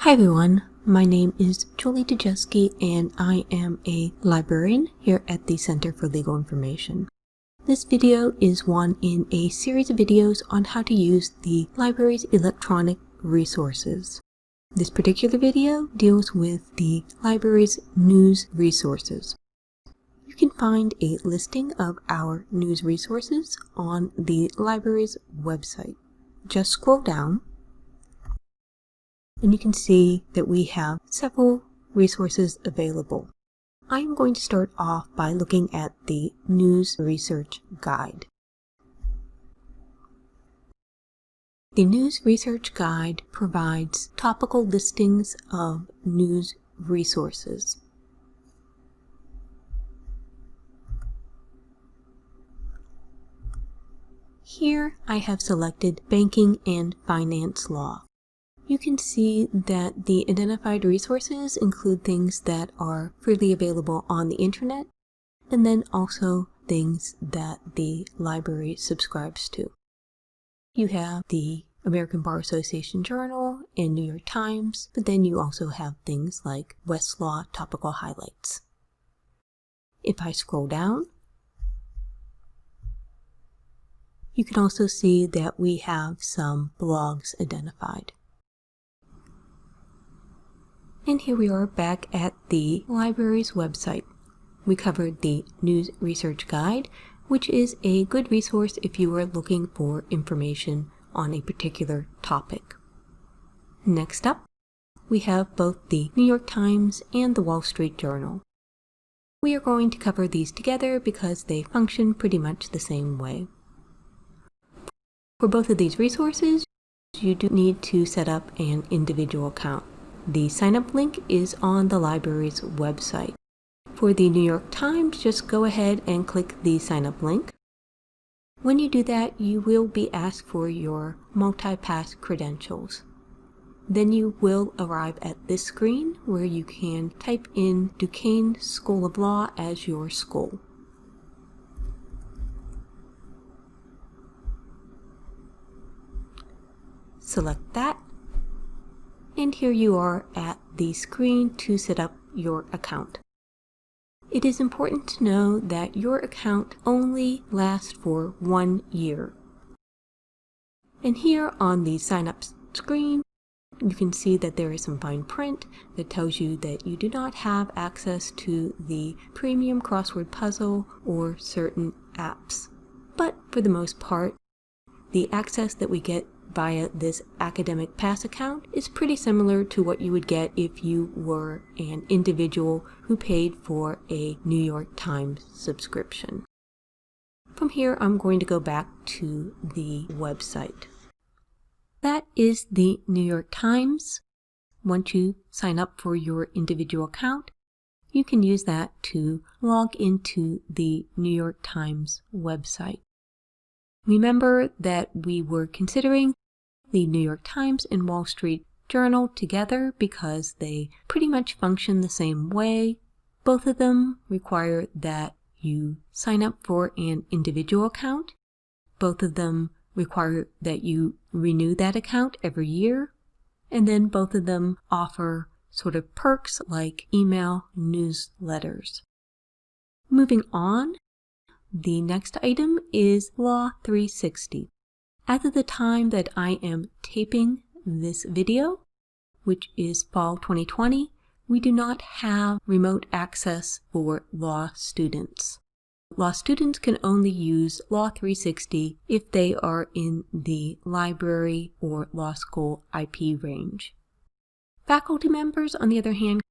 Hi everyone, my name is Julie Dejewski and I am a librarian here at the Center for Legal Information. This video is one in a series of videos on how to use the library's electronic resources. This particular video deals with the library's news resources. You can find a listing of our news resources on the library's website. Just scroll down and you can see that we have several resources available. I am going to start off by looking at the News Research Guide. The News Research Guide provides topical listings of news resources. Here I have selected Banking and Finance Law. You can see that the identified resources include things that are freely available on the internet, and then also things that the library subscribes to. You have the American Bar Association Journal and New York Times, but then you also have things like Westlaw Topical Highlights. If I scroll down, you can also see that we have some blogs identified. And here we are back at the library's website. We covered the News Research Guide, which is a good resource if you are looking for information on a particular topic. Next up, we have both the New York Times and the Wall Street Journal. We are going to cover these together because they function pretty much the same way. For both of these resources, you do need to set up an individual account. The sign-up link is on the library's website. For the New York Times, just go ahead and click the sign-up link. When you do that, you will be asked for your multi-pass credentials. Then you will arrive at this screen where you can type in Duquesne School of Law as your school. Select that. And here you are at the screen to set up your account. It is important to know that your account only lasts for 1 year. And here on the sign up screen, you can see that there is some fine print that tells you that you do not have access to the premium crossword puzzle or certain apps. But for the most part, the access that we get via this Academic Pass account is pretty similar to what you would get if you were an individual who paid for a New York Times subscription. From here, I'm going to go back to the website. That is the New York Times. Once you sign up for your individual account, you can use that to log into the New York Times website. Remember that we were considering the New York Times and Wall Street Journal together because they pretty much function the same way. Both of them require that you sign up for an individual account. Both of them require that you renew that account every year. And then both of them offer sort of perks like email newsletters. Moving on, the next item is Law 360. As of the time that I am taping this video, which is fall 2020, we do not have remote access for law students. Law students can only use Law 360 if they are in the library or law school IP range. Faculty members, on the other hand,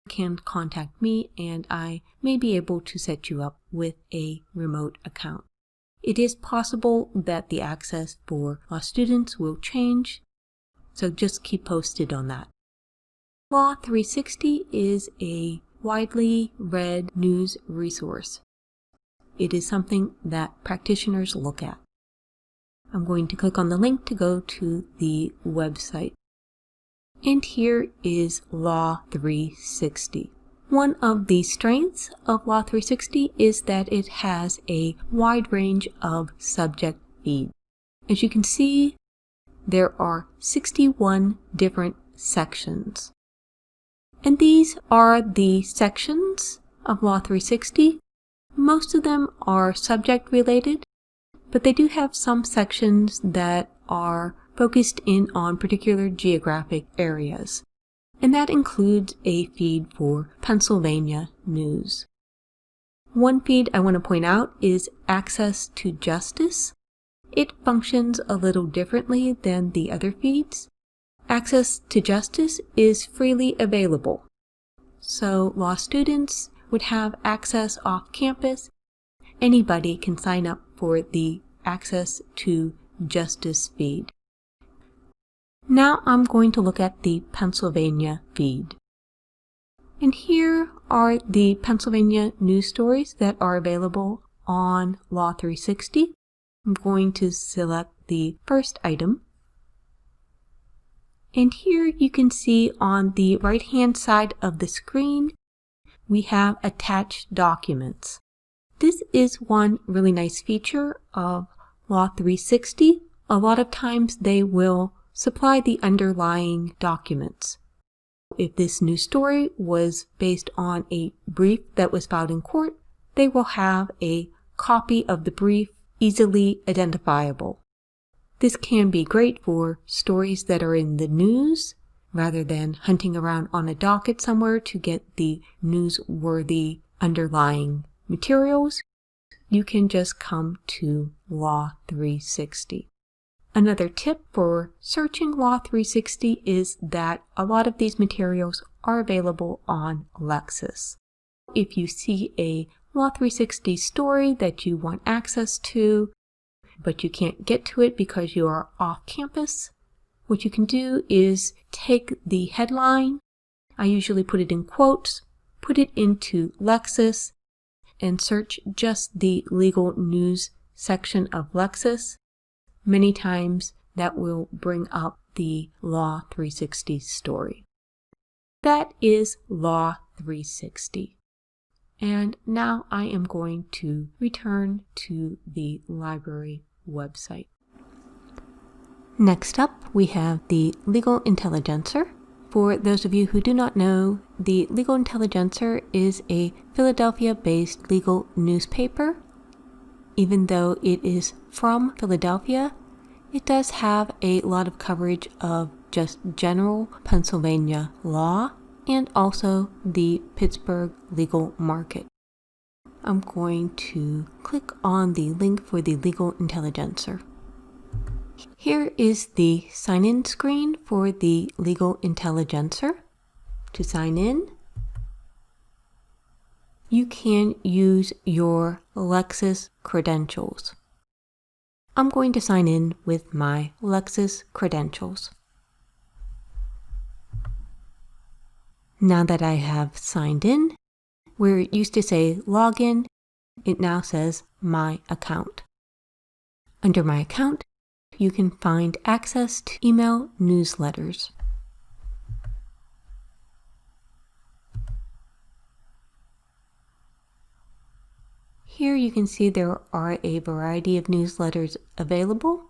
can contact me and I may be able to set you up with a remote account. It is possible that the access for law students will change, so just keep posted on that. Law 360 is a widely read news resource. It is something that practitioners look at. I'm going to click on the link to go to the website. And here is Law 360. One of the strengths of Law 360 is that it has a wide range of subject feeds. As you can see, there are 61 different sections. And these are the sections of Law 360. Most of them are subject related, but they do have some sections that are focused in on particular geographic areas. And that includes a feed for Pennsylvania news. One feed I want to point out is Access to Justice. It functions a little differently than the other feeds. Access to Justice is freely available. So law students would have access off campus. Anybody can sign up for the Access to Justice feed. Now I'm going to look at the Pennsylvania feed. And here are the Pennsylvania news stories that are available on Law 360. I'm going to select the first item. And here you can see on the right-hand side of the screen, we have attached documents. This is one really nice feature of Law 360. A lot of times they will supply the underlying documents. If this news story was based on a brief that was filed in court, they will have a copy of the brief easily identifiable. This can be great for stories that are in the news, rather than hunting around on a docket somewhere to get the newsworthy underlying materials. You can just come to Law 360. Another tip for searching Law 360 is that a lot of these materials are available on Lexis. If you see a Law 360 story that you want access to, but you can't get to it because you are off campus, what you can do is take the headline, I usually put it in quotes, put it into Lexis, and search just the legal news section of Lexis. Many times that will bring up the Law 360 story. That is Law 360. And now I am going to return to the library website. Next up, we have the Legal Intelligencer. For those of you who do not know, the Legal Intelligencer is a Philadelphia-based legal newspaper. Even though it is from Philadelphia, it does have a lot of coverage of just general Pennsylvania law and also the Pittsburgh legal market. I'm going to click on the link for the Legal Intelligencer. Here is the sign-in screen for the Legal Intelligencer. To sign in, you can use your Lexis credentials. I'm going to sign in with my Lexis credentials. Now that I have signed in, where it used to say login, it now says my account. Under my account, you can find access to email newsletters. Here you can see there are a variety of newsletters available.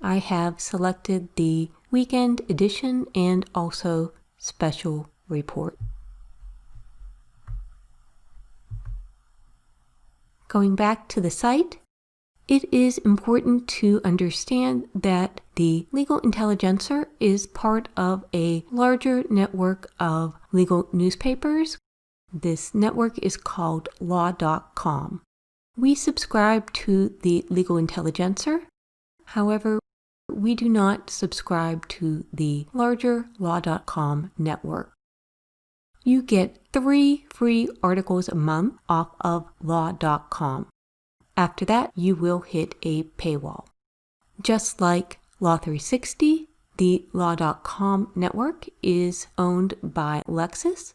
I have selected the weekend edition and also special report. Going back to the site, it is important to understand that the Legal Intelligencer is part of a larger network of legal newspapers. This network is called Law.com. We subscribe to the Legal Intelligencer. However, we do not subscribe to the larger Law.com network. You get 3 free articles a month off of Law.com. After that, you will hit a paywall. Just like Law 360, the Law.com network is owned by Lexis.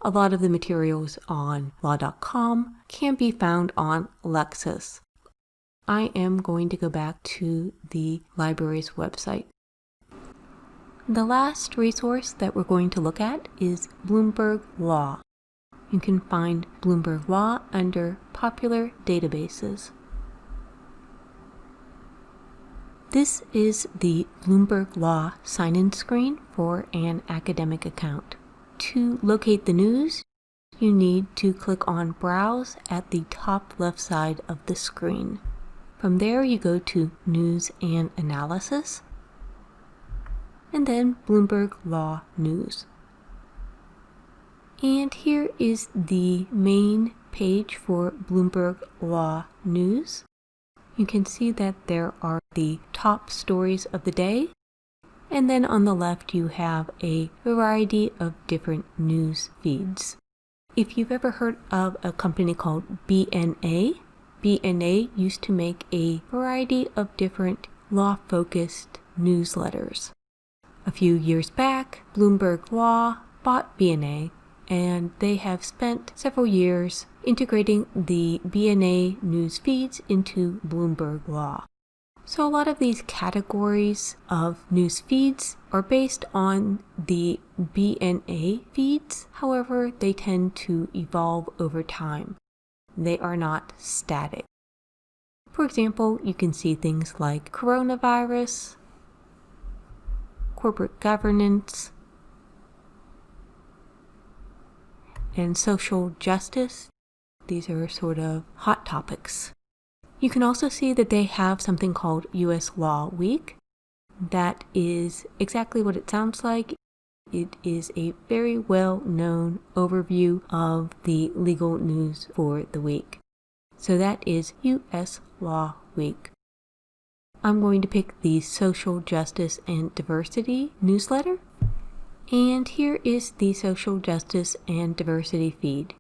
A lot of the materials on Law.com can be found on Lexis. I am going to go back to the library's website. The last resource that we're going to look at is Bloomberg Law. You can find Bloomberg Law under Popular Databases. This is the Bloomberg Law sign-in screen for an academic account. To locate the news, you need to click on Browse at the top left side of the screen. From there, you go to News and Analysis, and then Bloomberg Law News. And here is the main page for Bloomberg Law News. You can see that there are the top stories of the day, and then on the left you have a variety of different news feeds. If you've ever heard of a company called BNA, BNA used to make a variety of different law-focused newsletters. A few years back, Bloomberg Law bought BNA, and they have spent several years integrating the BNA news feeds into Bloomberg Law. So a lot of these categories of news feeds are based on the BNA feeds. However, they tend to evolve over time. They are not static. For example, you can see things like coronavirus, corporate governance, and social justice. These are sort of hot topics. You can also see that they have something called US Law Week. That is exactly what it sounds like. It is a very well-known overview of the legal news for the week. So that is US Law Week. I'm going to pick the Social Justice and Diversity newsletter. And here is the Social Justice and Diversity feed.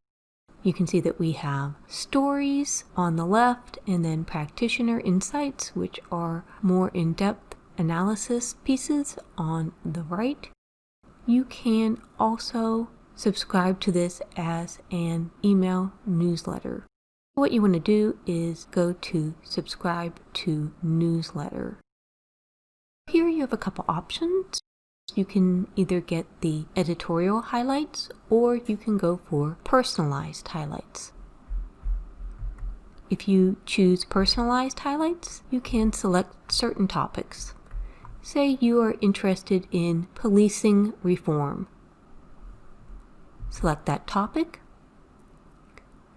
You can see that we have stories on the left and then practitioner insights, which are more in-depth analysis pieces on the right. You can also subscribe to this as an email newsletter. What you want to do is go to Subscribe to Newsletter. Here you have a couple options. You can either get the editorial highlights or you can go for personalized highlights. If you choose personalized highlights, you can select certain topics. Say you are interested in policing reform. Select that topic.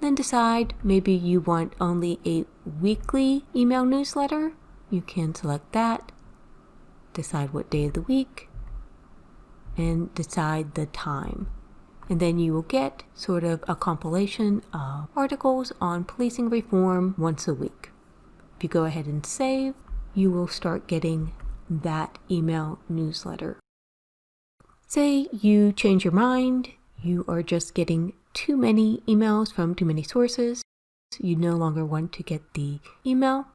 Then decide maybe you want only a weekly email newsletter. You can select that. Decide what day of the week, and decide the time. And then you will get sort of a compilation of articles on policing reform once a week. If you go ahead and save, you will start getting that email newsletter. Say you change your mind, you are just getting too many emails from too many sources, you no longer want to get the email.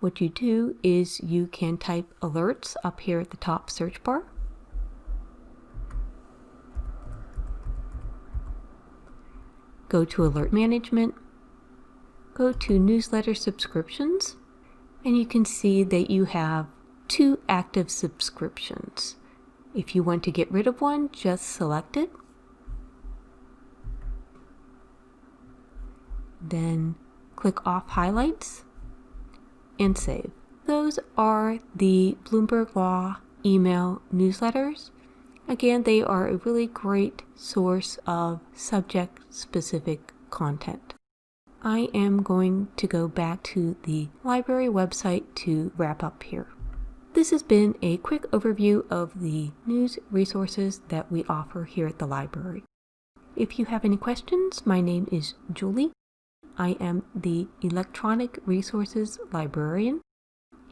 What you do is you can type alerts up here at the top search bar. Go to Alert Management, go to Newsletter Subscriptions, and you can see that you have 2 active subscriptions. If you want to get rid of one, just select it. Then click Off Highlights and save. Those are the Bloomberg Law email newsletters. Again, they are a really great source of subject-specific content. I am going to go back to the library website to wrap up here. This has been a quick overview of the news resources that we offer here at the library. If you have any questions, my name is Julie. I am the Electronic Resources Librarian.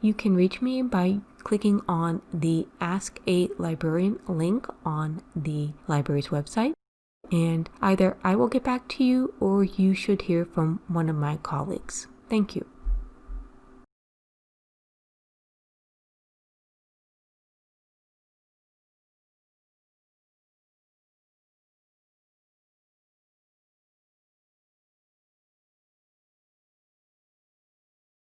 You can reach me by clicking on the Ask a Librarian link on the library's website, and either I will get back to you or you should hear from one of my colleagues. Thank you.